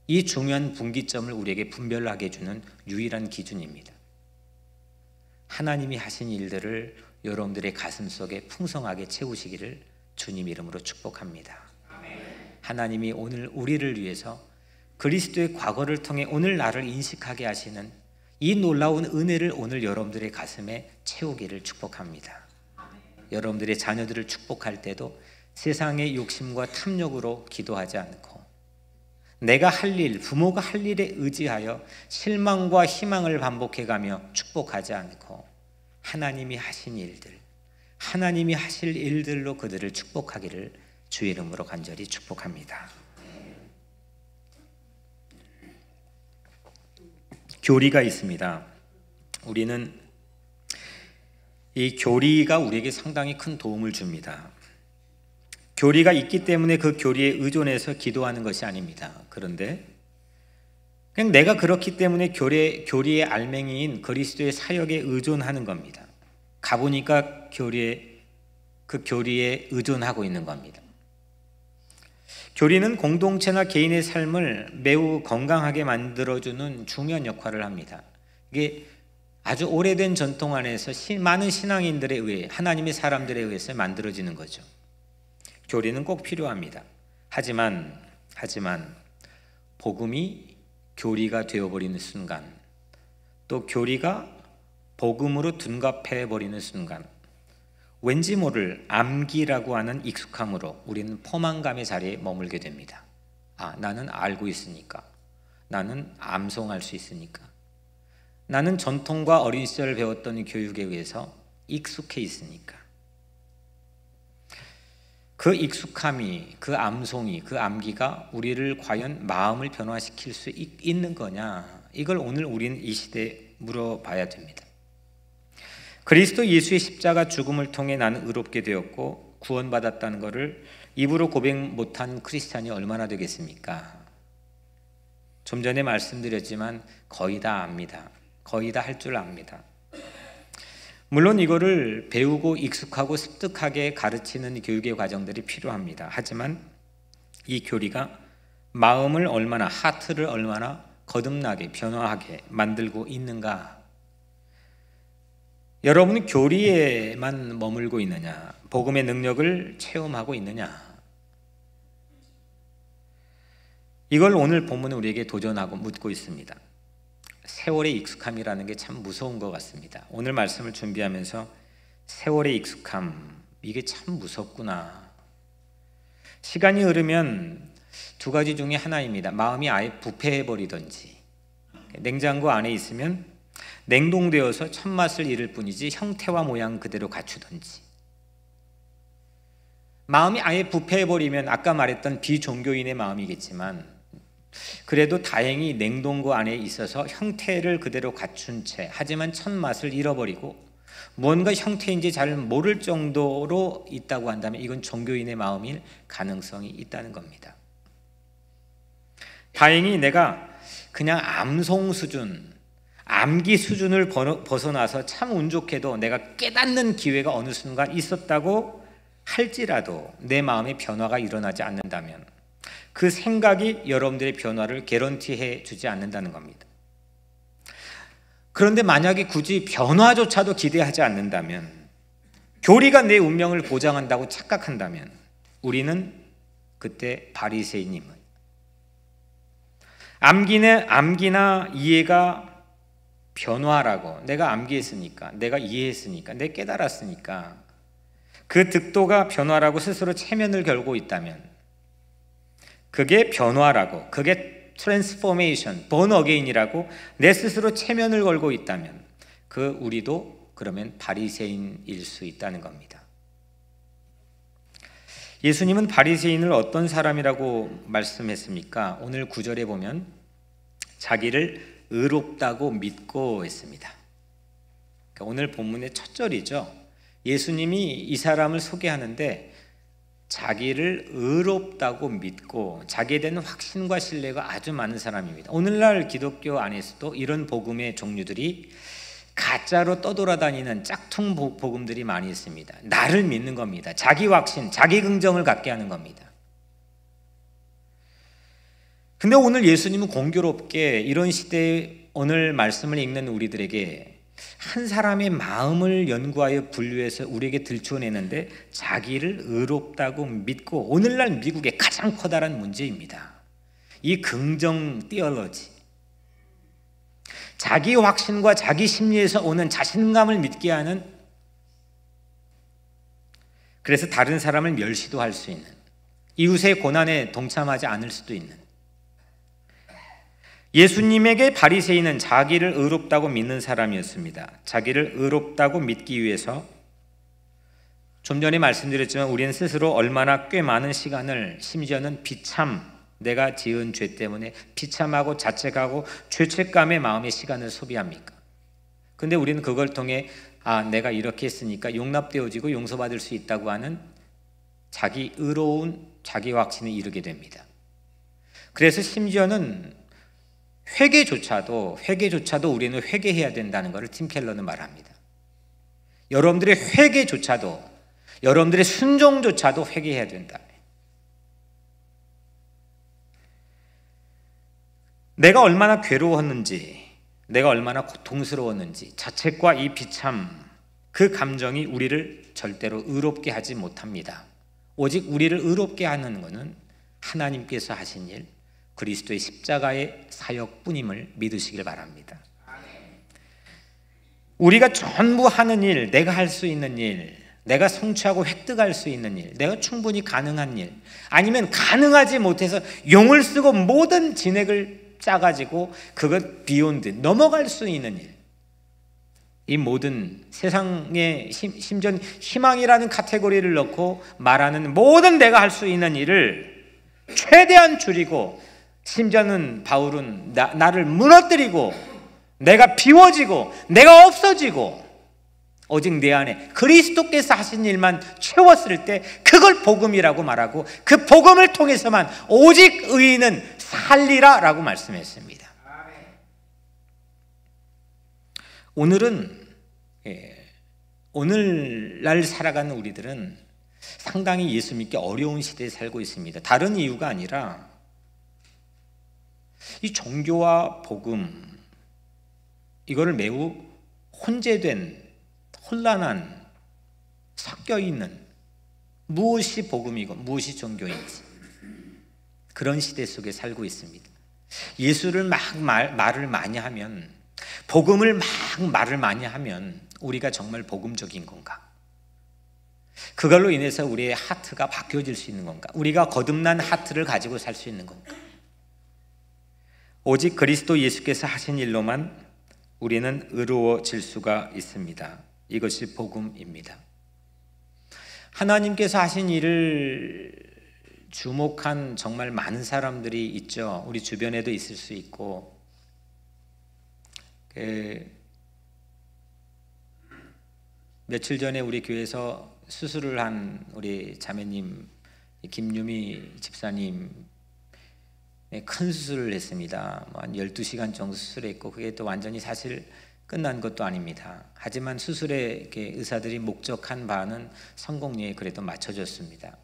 이 중요한 분기점을 우리에게 분별하게 해주는 유일한 기준입니다. 하나님이 하신 일들을 여러분들의 가슴 속에 풍성하게 채우시기를 주님 이름으로 축복합니다. 하나님이 오늘 우리를 위해서 그리스도의 과거를 통해 오늘 나를 인식하게 하시는 이 놀라운 은혜를 오늘 여러분들의 가슴에 채우기를 축복합니다. 여러분들의 자녀들을 축복할 때도 세상의 욕심과 탐욕으로 기도하지 않고 내가 할 일, 부모가 할 일에 의지하여 실망과 희망을 반복해가며 축복하지 않고 하나님이 하신 일들, 하나님이 하실 일들로 그들을 축복하기를 주의 이름으로 간절히 축복합니다. 교리가 있습니다. 우리는 이 교리가 우리에게 상당히 큰 도움을 줍니다. 교리가 있기 때문에 그 교리에 의존해서 기도하는 것이 아닙니다. 그런데 그냥 내가 그렇기 때문에 교리의 알맹이인 그리스도의 사역에 의존하는 겁니다. 가보니까 그 교리에 의존하고 있는 겁니다. 교리는 공동체나 개인의 삶을 매우 건강하게 만들어주는 중요한 역할을 합니다. 이게 아주 오래된 전통 안에서 많은 신앙인들에 의해, 하나님의 사람들에 의해서 만들어지는 거죠. 교리는 꼭 필요합니다. 하지만 복음이 교리가 되어버리는 순간, 또 교리가 복음으로 둔갑해버리는 순간, 왠지 모를 암기라고 하는 익숙함으로 우리는 포만감의 자리에 머물게 됩니다. 나는 알고 있으니까, 나는 암송할 수 있으니까, 나는 전통과 어린 시절 배웠던 교육에 의해서 익숙해 있으니까. 그 익숙함이, 그 암송이, 그 암기가 우리를 과연 마음을 변화시킬 수 있는 거냐, 이걸 오늘 우리는 이 시대에 물어봐야 됩니다. 그리스도 예수의 십자가 죽음을 통해 나는 의롭게 되었고 구원받았다는 것을 입으로 고백 못한 크리스찬이 얼마나 되겠습니까? 좀 전에 말씀드렸지만 거의 다 압니다. 거의 다 할 줄 압니다. 물론 이거를 배우고 익숙하고 습득하게 가르치는 교육의 과정들이 필요합니다. 하지만 이 교리가 마음을 얼마나, 하트를 얼마나 거듭나게, 변화하게 만들고 있는가? 여러분은 교리에만 머물고 있느냐? 복음의 능력을 체험하고 있느냐? 이걸 오늘 본문은 우리에게 도전하고 묻고 있습니다. 세월의 익숙함이라는 게 참 무서운 것 같습니다. 오늘 말씀을 준비하면서 세월의 익숙함, 이게 참 무섭구나. 시간이 흐르면 두 가지 중에 하나입니다. 마음이 아예 부패해버리든지, 냉장고 안에 있으면 냉동되어서 첫맛을 잃을 뿐이지 형태와 모양 그대로 갖추든지, 마음이 아예 부패해버리면 아까 말했던 비종교인의 마음이겠지만 그래도 다행히 냉동고 안에 있어서 형태를 그대로 갖춘 채, 하지만 첫맛을 잃어버리고 무언가 형태인지 잘 모를 정도로 있다고 한다면 이건 종교인의 마음일 가능성이 있다는 겁니다. 다행히 내가 그냥 암송 수준, 암기 수준을 벗어나서 참 운 좋게도 내가 깨닫는 기회가 어느 순간 있었다고 할지라도 내 마음의 변화가 일어나지 않는다면 그 생각이 여러분들의 변화를 개런티해 주지 않는다는 겁니다. 그런데 만약에 굳이 변화조차도 기대하지 않는다면, 교리가 내 운명을 보장한다고 착각한다면 우리는 그때 바리새인임은, 암기나 이해가 변화라고, 내가 암기했으니까, 내가 이해했으니까, 내가 깨달았으니까 그 득도가 변화라고 스스로 체면을 걸고 있다면, 그게 변화라고, 그게 트랜스포메이션, born again이라고 내 스스로 체면을 걸고 있다면 우리도 그러면 바리새인일 수 있다는 겁니다. 예수님은 바리새인을 어떤 사람이라고 말씀했습니까? 오늘 9절에 보면 자기를 의롭다고 믿고 했습니다. 그러니까 오늘 본문의 첫 절이죠. 예수님이 이 사람을 소개하는데 자기를 의롭다고 믿고 자기에 대한 확신과 신뢰가 아주 많은 사람입니다. 오늘날 기독교 안에서도 이런 복음의 종류들이 가짜로 떠돌아다니는 짝퉁 복음들이 많이 있습니다. 나를 믿는 겁니다. 자기 확신, 자기 긍정을 갖게 하는 겁니다. 근데 오늘 예수님은 공교롭게 이런 시대에 오늘 말씀을 읽는 우리들에게 한 사람의 마음을 연구하여 분류해서 우리에게 들춰내는데 자기를 의롭다고 믿고, 오늘날 미국의 가장 커다란 문제입니다. 이 긍정 티올로지, 자기 확신과 자기 심리에서 오는 자신감을 믿게 하는, 그래서 다른 사람을 멸시도 할 수 있는, 이웃의 고난에 동참하지 않을 수도 있는, 예수님에게 바리새인은 자기를 의롭다고 믿는 사람이었습니다. 자기를 의롭다고 믿기 위해서 좀 전에 말씀드렸지만 우리는 스스로 얼마나 꽤 많은 시간을, 심지어는 비참, 내가 지은 죄 때문에 비참하고 자책하고 죄책감의 마음의 시간을 소비합니까? 근데 우리는 그걸 통해 내가 이렇게 했으니까 용납되어지고 용서받을 수 있다고 하는 자기 의로운 자기 확신에 이르게 됩니다. 그래서 심지어는 회개조차도 우리는 회개해야 된다는 것을 팀 켈러는 말합니다. 여러분들의 회개조차도, 여러분들의 순종조차도 회개해야 된다. 내가 얼마나 괴로웠는지, 내가 얼마나 고통스러웠는지, 자책과 이 비참, 그 감정이 우리를 절대로 의롭게 하지 못합니다. 오직 우리를 의롭게 하는 것은 하나님께서 하신 일, 그리스도의 십자가의 사역뿐임을 믿으시길 바랍니다. 우리가 전부 하는 일, 내가 할 수 있는 일, 내가 성취하고 획득할 수 있는 일, 내가 충분히 가능한 일, 아니면 가능하지 못해서 용을 쓰고 모든 진액을 짜가지고 그것 비욘드, 넘어갈 수 있는 일, 이 모든 세상에 심지어 희망이라는 카테고리를 넣고 말하는 모든 내가 할 수 있는 일을 최대한 줄이고, 심지어는 바울은 나를 무너뜨리고 내가 비워지고 내가 없어지고 오직 내 안에 그리스도께서 하신 일만 채웠을 때 그걸 복음이라고 말하고, 그 복음을 통해서만 오직 의인은 살리라 라고 말씀했습니다. 오늘날 살아가는 우리들은 상당히 예수 믿기 어려운 시대에 살고 있습니다. 다른 이유가 아니라 이 종교와 복음, 이거를 매우 혼재된, 혼란한, 섞여 있는, 무엇이 복음이고 무엇이 종교인지 그런 시대 속에 살고 있습니다. 예수를 막 말을 많이 하면, 복음을 막 말을 많이 하면 우리가 정말 복음적인 건가? 그걸로 인해서 우리의 하트가 바뀌어질 수 있는 건가? 우리가 거듭난 하트를 가지고 살 수 있는 건가? 오직 그리스도 예수께서 하신 일로만 우리는 의로워질 수가 있습니다. 이것이 복음입니다. 하나님께서 하신 일을 주목한 정말 많은 사람들이 있죠. 우리 주변에도 있을 수 있고, 며칠 전에 우리 교회에서 수술을 한 우리 자매님 김유미 집사님 큰 수술을 했습니다. 한 12시간 정도 수술했고, 그게 또 완전히 사실 끝난 것도 아닙니다. 하지만 수술에 의사들이 목적한 바는 성공리에 그래도 맞춰졌습니다.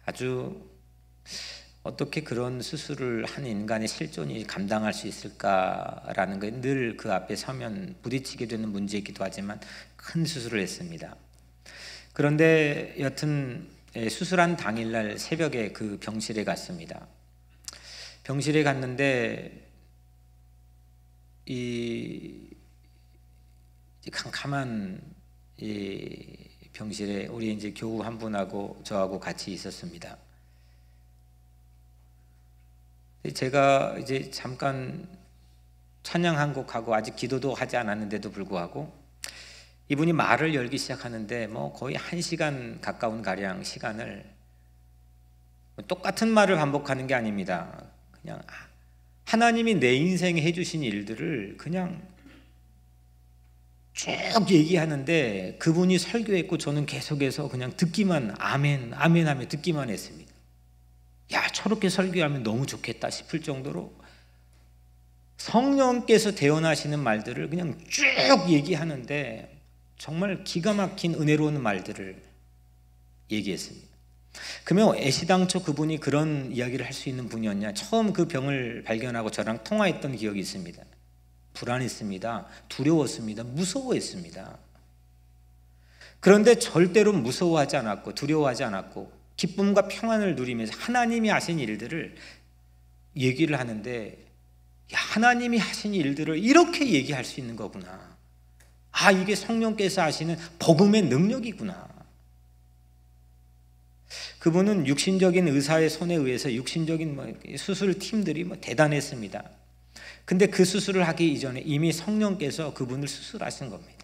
아주 어떻게 그런 수술을 한 인간의 실존이 감당할 수 있을까라는 게 늘 그 앞에 서면 부딪히게 되는 문제이기도 하지만 큰 수술을 했습니다. 그런데 여튼 수술한 당일날 새벽에 그 병실에 갔습니다. 병실에 갔는데 이 캄캄한 이 병실에 우리 이제 교우 한 분하고 저하고 같이 있었습니다. 제가 이제 잠깐 찬양 한 곡하고 아직 기도도 하지 않았는데도 불구하고 이분이 말을 열기 시작하는데 뭐 거의 1시간 가까운 가량 시간을 똑같은 말을 반복하는 게 아닙니다. 그냥 하나님이 내 인생에 해주신 일들을 그냥 쭉 얘기하는데 그분이 설교했고 저는 계속해서 그냥 듣기만 아멘 아멘 하며 듣기만 했습니다. 야, 저렇게 설교하면 너무 좋겠다 싶을 정도로 성령께서 대언하시는 말들을 그냥 쭉 얘기하는데 정말 기가 막힌 은혜로운 말들을 얘기했습니다. 그러면 애시당초 그분이 그런 이야기를 할 수 있는 분이었냐? 처음 그 병을 발견하고 저랑 통화했던 기억이 있습니다. 불안했습니다. 두려웠습니다. 무서워했습니다. 그런데 절대로 무서워하지 않았고 두려워하지 않았고 기쁨과 평안을 누리면서 하나님이 하신 일들을 얘기를 하는데, 야, 하나님이 하신 일들을 이렇게 얘기할 수 있는 거구나. 아, 이게 성령께서 하시는 복음의 능력이구나. 그분은 육신적인 의사의 손에 의해서 육신적인 수술팀들이 대단했습니다. 근데 그 수술을 하기 이전에 이미 성령께서 그분을 수술하신 겁니다.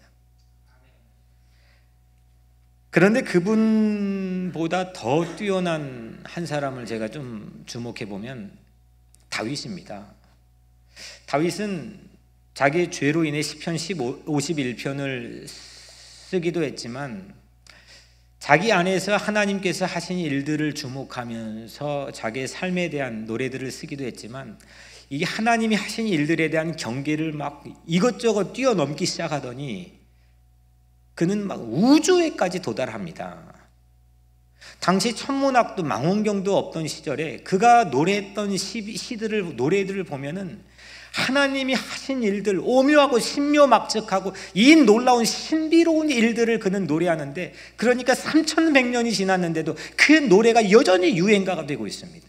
그런데 그분보다 더 뛰어난 한 사람을 제가 좀 주목해 보면 다윗입니다. 다윗은 자기의 죄로 인해 시편 51편을 쓰기도 했지만 자기 안에서 하나님께서 하신 일들을 주목하면서 자기의 삶에 대한 노래들을 쓰기도 했지만 이게 하나님이 하신 일들에 대한 경계를 막 이것저것 뛰어넘기 시작하더니 그는 막 우주에까지 도달합니다. 당시 천문학도 망원경도 없던 시절에 그가 노래했던 노래들을 보면은 하나님이 하신 일들, 오묘하고 신묘막측하고 이 놀라운 신비로운 일들을 그는 노래하는데, 그러니까 3100년이 지났는데도 그 노래가 여전히 유행가가 되고 있습니다.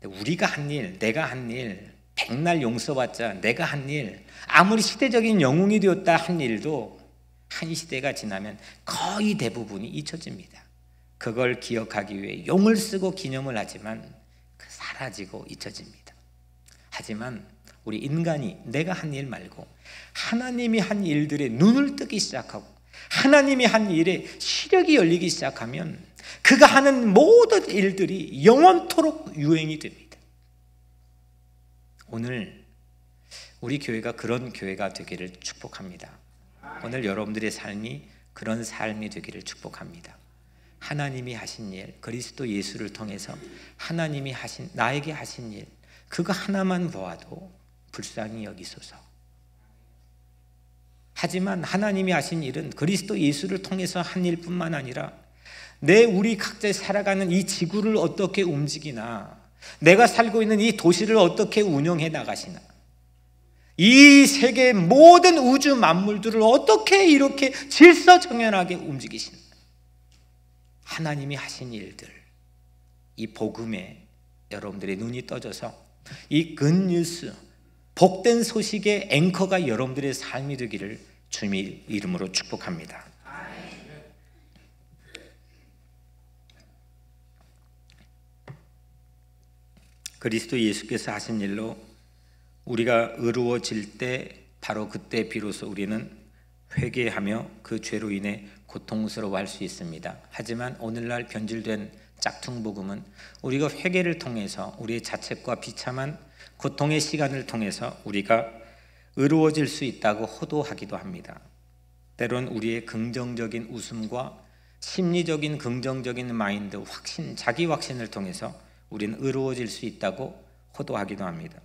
우리가 한 일, 내가 한 일, 백날 용서받자 내가 한 일, 아무리 시대적인 영웅이 되었다 한 일도 한 시대가 지나면 거의 대부분이 잊혀집니다. 그걸 기억하기 위해 용을 쓰고 기념을 하지만 사라지고 잊혀집니다. 하지만 우리 인간이 내가 한 일 말고 하나님이 한 일들에 눈을 뜨기 시작하고 하나님이 한 일에 시력이 열리기 시작하면 그가 하는 모든 일들이 영원토록 유행이 됩니다. 오늘 우리 교회가 그런 교회가 되기를 축복합니다. 오늘 여러분들의 삶이 그런 삶이 되기를 축복합니다. 하나님이 하신 일, 그리스도 예수를 통해서 하나님이 하신, 나에게 하신 일, 그거 하나만 보아도 불쌍히 여기소서. 하지만 하나님이 하신 일은 그리스도 예수를 통해서 한 일뿐만 아니라 우리 각자 살아가는 이 지구를 어떻게 움직이나, 내가 살고 있는 이 도시를 어떻게 운영해 나가시나, 이 세계의 모든 우주 만물들을 어떻게 이렇게 질서정연하게 움직이시나, 하나님이 하신 일들, 이 복음에 여러분들의 눈이 떠져서 이 굿뉴스, 복된 소식의 앵커가 여러분들의 삶이 되기를 주님의 이름으로 축복합니다. 그리스도 예수께서 하신 일로 우리가 의로워질 때 바로 그때 비로소 우리는 회개하며 그 죄로 인해 고통스러워할 수 있습니다. 하지만 오늘날 변질된 짝퉁복음은 우리가 회개를 통해서 우리의 자책과 비참한 고통의 시간을 통해서 우리가 의로워질 수 있다고 호도하기도 합니다. 때론 우리의 긍정적인 웃음과 심리적인 긍정적인 마인드, 확신, 자기 확신을 통해서 우리는 의로워질 수 있다고 호도하기도 합니다.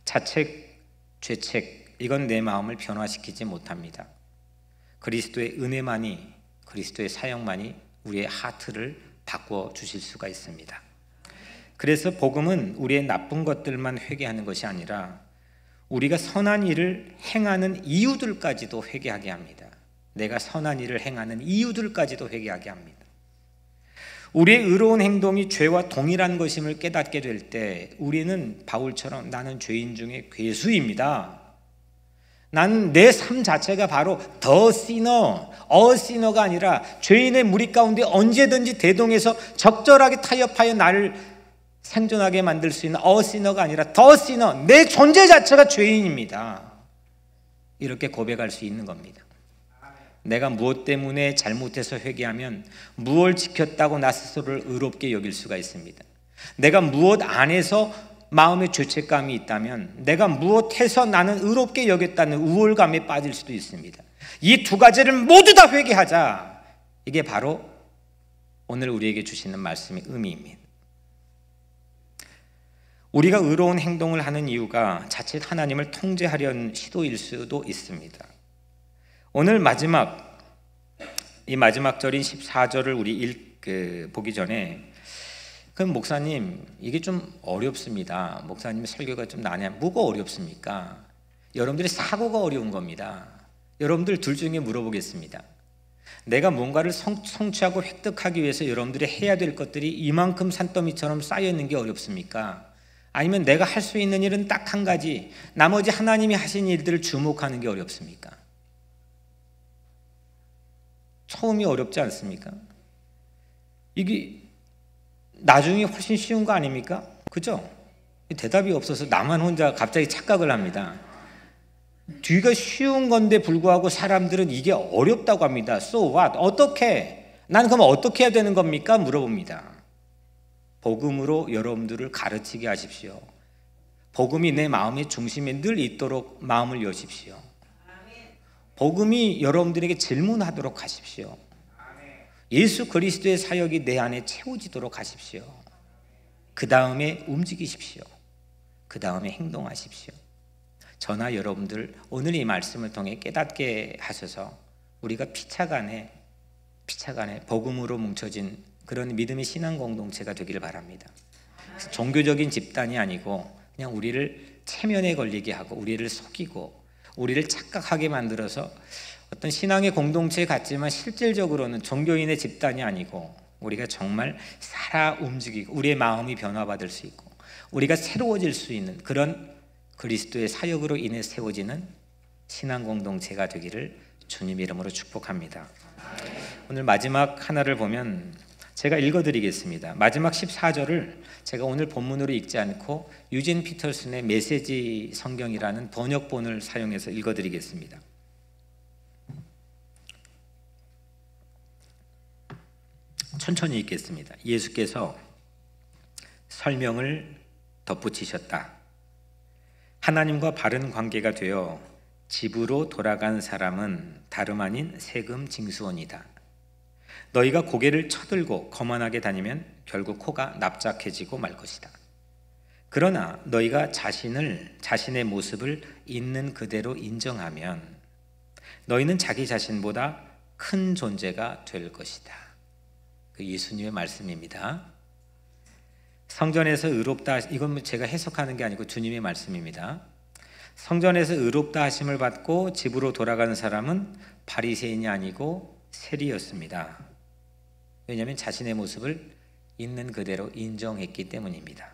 자책, 죄책, 이건 내 마음을 변화시키지 못합니다. 그리스도의 은혜만이, 그리스도의 사역만이 우리의 하트를 바꿔 주실 수가 있습니다. 그래서 복음은 우리의 나쁜 것들만 회개하는 것이 아니라 우리가 선한 일을 행하는 이유들까지도 회개하게 합니다. 내가 선한 일을 행하는 이유들까지도 회개하게 합니다. 우리의 의로운 행동이 죄와 동일한 것임을 깨닫게 될 때 우리는 바울처럼 나는 죄인 중에 괴수입니다. 나는 내 삶 자체가 바로 더 시너, 시너가 아니라 죄인의 무리 가운데 언제든지 대동해서 적절하게 타협하여 나를 생존하게 만들 수 있는 어시너가 아니라 더 시너, 내 존재 자체가 죄인입니다. 이렇게 고백할 수 있는 겁니다. 내가 무엇 때문에 잘못해서 회개하면 무엇을 지켰다고 나 스스로를 의롭게 여길 수가 있습니다. 내가 무엇 안에서 마음의 죄책감이 있다면 내가 무엇해서 나는 의롭게 여겼다는 우월감에 빠질 수도 있습니다. 이 두 가지를 모두 다 회개하자. 이게 바로 오늘 우리에게 주시는 말씀의 의미입니다. 우리가 의로운 행동을 하는 이유가 자칫 하나님을 통제하려는 시도일 수도 있습니다. 오늘 이 마지막 절인 14절을 우리 보기 전에 그럼 목사님 이게 좀 어렵습니다. 목사님 설교가 좀 나냐? 뭐가 어렵습니까? 여러분들의 사고가 어려운 겁니다. 여러분들 둘 중에 물어보겠습니다. 내가 뭔가를 성취하고 획득하기 위해서 여러분들이 해야 될 것들이 이만큼 산더미처럼 쌓여 있는 게 어렵습니까? 아니면 내가 할 수 있는 일은 딱 한 가지, 나머지 하나님이 하신 일들을 주목하는 게 어렵습니까? 처음이 어렵지 않습니까? 이게 나중에 훨씬 쉬운 거 아닙니까? 그죠? 대답이 없어서 나만 혼자 갑자기 착각을 합니다. 뒤가 쉬운 건데 불구하고 사람들은 이게 어렵다고 합니다. So what? 어떻게? 난 그럼 어떻게 해야 되는 겁니까? 물어봅니다. 복음으로 여러분들을 가르치게 하십시오. 복음이 내 마음의 중심에 늘 있도록 마음을 여십시오. 복음이 여러분들에게 질문하도록 하십시오. 예수 그리스도의 사역이 내 안에 채워지도록 하십시오. 그 다음에 움직이십시오. 그 다음에 행동하십시오. 저나 여러분들 오늘 이 말씀을 통해 깨닫게 하셔서 우리가 피차간에 복음으로 뭉쳐진 그런 믿음의 신앙 공동체가 되기를 바랍니다. 종교적인 집단이 아니고 그냥 우리를 체면에 걸리게 하고 우리를 속이고 우리를 착각하게 만들어서 어떤 신앙의 공동체 같지만 실질적으로는 종교인의 집단이 아니고 우리가 정말 살아 움직이고 우리의 마음이 변화받을 수 있고 우리가 새로워질 수 있는 그런 그리스도의 사역으로 인해 세워지는 신앙 공동체가 되기를 주님 이름으로 축복합니다. 오늘 마지막 하나를 보면 제가 읽어드리겠습니다. 마지막 14절을 제가 오늘 본문으로 읽지 않고 유진 피터슨의 메시지 성경이라는 번역본을 사용해서 읽어드리겠습니다. 천천히 읽겠습니다. 예수께서 설명을 덧붙이셨다. 하나님과 바른 관계가 되어 집으로 돌아간 사람은 다름 아닌 세금 징수원이다. 너희가 고개를 쳐들고 거만하게 다니면 결국 코가 납작해지고 말 것이다. 그러나 너희가 자신의 모습을 있는 그대로 인정하면 너희는 자기 자신보다 큰 존재가 될 것이다. 그 예수님의 말씀입니다. 성전에서 의롭다, 이건 제가 해석하는 게 아니고 주님의 말씀입니다. 성전에서 의롭다 하심을 받고 집으로 돌아가는 사람은 바리새인이 아니고 세리였습니다. 왜냐하면 자신의 모습을 있는 그대로 인정했기 때문입니다.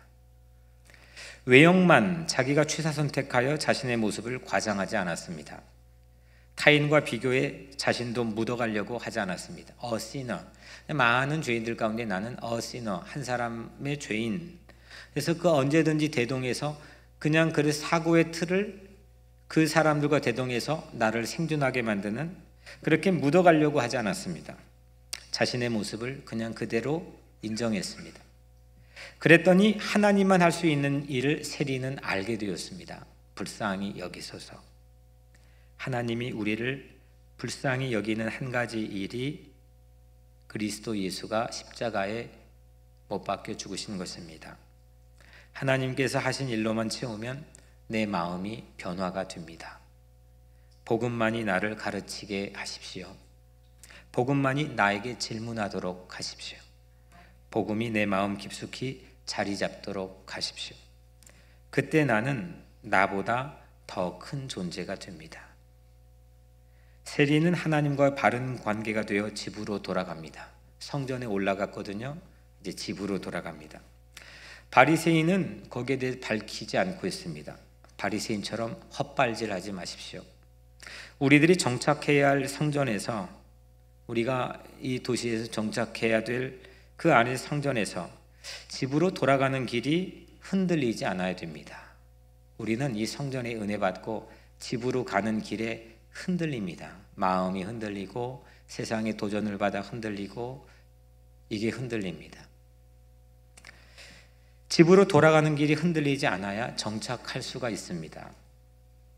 외형만 자기가 취사선택하여 자신의 모습을 과장하지 않았습니다. 타인과 비교해 자신도 묻어가려고 하지 않았습니다. A sinner. 많은 죄인들 가운데 나는 a sinner, 한 사람의 죄인. 그래서 그 언제든지 대동해서 그냥 그 사고의 틀을 그 사람들과 대동해서 나를 생존하게 만드는, 그렇게 묻어가려고 하지 않았습니다. 자신의 모습을 그냥 그대로 인정했습니다. 그랬더니 하나님만 할 수 있는 일을 세리는 알게 되었습니다. 불쌍히 여기소서. 하나님이 우리를 불쌍히 여기는 한 가지 일이 그리스도 예수가 십자가에 못 박혀 죽으신 것입니다. 하나님께서 하신 일로만 채우면 내 마음이 변화가 됩니다. 복음만이 나를 가르치게 하십시오. 복음만이 나에게 질문하도록 하십시오. 복음이 내 마음 깊숙이 자리 잡도록 하십시오. 그때 나는 나보다 더 큰 존재가 됩니다. 세리는 하나님과 바른 관계가 되어 집으로 돌아갑니다. 성전에 올라갔거든요. 이제 집으로 돌아갑니다. 바리새인은 거기에 대해 밝히지 않고 있습니다. 바리새인처럼 헛발질하지 마십시오. 우리들이 정착해야 할 성전에서, 우리가 이 도시에서 정착해야 될 그 안의 성전에서 집으로 돌아가는 길이 흔들리지 않아야 됩니다. 우리는 이 성전의 은혜 받고 집으로 가는 길에 흔들립니다. 마음이 흔들리고 세상의 도전을 받아 흔들리고 이게 흔들립니다. 집으로 돌아가는 길이 흔들리지 않아야 정착할 수가 있습니다.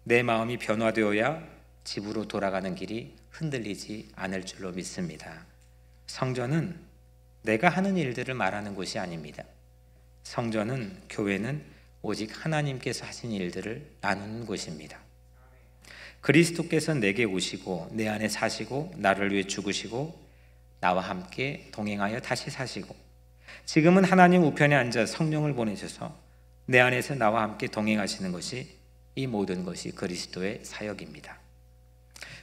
내 마음이 변화되어야 집으로 돌아가는 길이 흔들리지 않을 줄로 믿습니다. 성전은 내가 하는 일들을 말하는 곳이 아닙니다. 성전은, 교회는 오직 하나님께서 하신 일들을 나누는 곳입니다. 그리스도께서 내게 오시고 내 안에 사시고 나를 위해 죽으시고 나와 함께 동행하여 다시 사시고 지금은 하나님 우편에 앉아 성령을 보내셔서 내 안에서 나와 함께 동행하시는 것이, 이 모든 것이 그리스도의 사역입니다.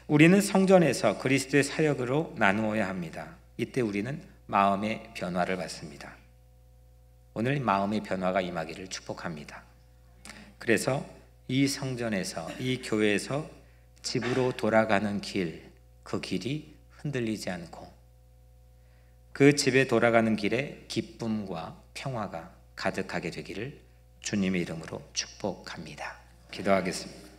우리는 성전에서 그리스도의 사역으로 나누어야 합니다. 이때 우리는 마음의 변화를 받습니다. 오늘 마음의 변화가 임하기를 축복합니다. 그래서 이 성전에서, 이 교회에서 집으로 돌아가는 길, 그 길이 흔들리지 않고 그 집에 돌아가는 길에 기쁨과 평화가 가득하게 되기를 주님의 이름으로 축복합니다. 기도하겠습니다.